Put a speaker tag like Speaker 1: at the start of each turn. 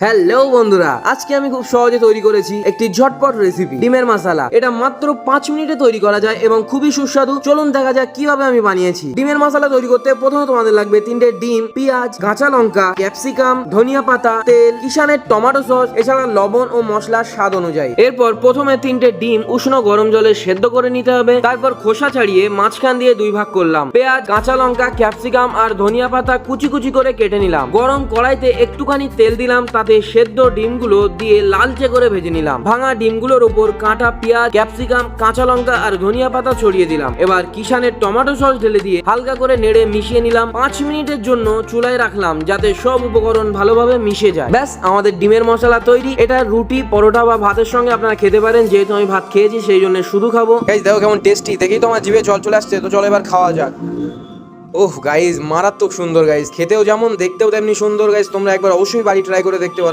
Speaker 1: Hello বন্ধুরা, আজকে আমি খুব সহজে তৈরি করেছি একটি ঝটপট রেসিপি ডিমের মশলা। এটা মাত্র 5 মিনিটে তৈরি করা যায় এবং খুবই সুস্বাদু। চলুন দেখা যাক কিভাবে আমি বানিয়েছি। ডিমের মশলা তৈরি করতে প্রথমে তোমাদের লাগবে 3টে ডিম, পেঁয়াজ, কাঁচা লঙ্কা, ক্যাপসিকাম, ধনিয়া পাতা, তেল, কিষানের টমেটো সস, এছাড়া লবণ ও মশলার স্বাদ অনুযায়ী। এরপর প্রথমে 3টে ডিম উষ্ণ গরম জলে সেদ্ধ করে নিতে হবে। তারপর খোসা ছাড়িয়ে মাঝখান দিয়ে 2 ভাগ করলাম। পেঁয়াজ, কাঁচা লঙ্কা, ক্যাপসিকাম আর ধনিয়া পাতা কুচি কুচি করে কেটে নিলাম। গরম কড়াইতে একটুখানি তেল দিলাম, তাতে সেদ্ধ ডিমগুলো দিয়ে লালচে করে ভেজে নিলাম। ভাঙা ডিমগুলোর উপর কাঁটা পেঁয়াজ, ক্যাপসিকাম, কাঁচা লঙ্কা আর ধনিয়া পাতা ছড়িয়ে দিলাম। এবার কিষানের টমেটো সস ঢেলে দিয়ে হালকা করে নেড়ে মিশিয়ে নিলাম। 5 মিনিটের জন্য চুলায় রাখলাম যাতে সব উপকরণ ভালোভাবে মিশে যায়। ব্যাস, আমাদের ডিমের মশলা তৈরি। এটা রুটি, পরোটা বা ভাতের সঙ্গে আপনারা খেতে পারেন। যেহেতু আমি ভাত খেয়েছি সেই জন্য শুধু খাবো। গাইস দেখো কেমন টেস্টি, দেখেই তো আমার জিভে জল চলে আসছে। তো চলো এবার খাওয়া যাক। ওহ গাইস, মারাত্মক সুন্দর গাইস, খেতেও যেমন দেখতেও তেমনি সুন্দর গাইস। তোমরা একবার অবশ্যই বাড়ি ট্রাই করে দেখতে পারো।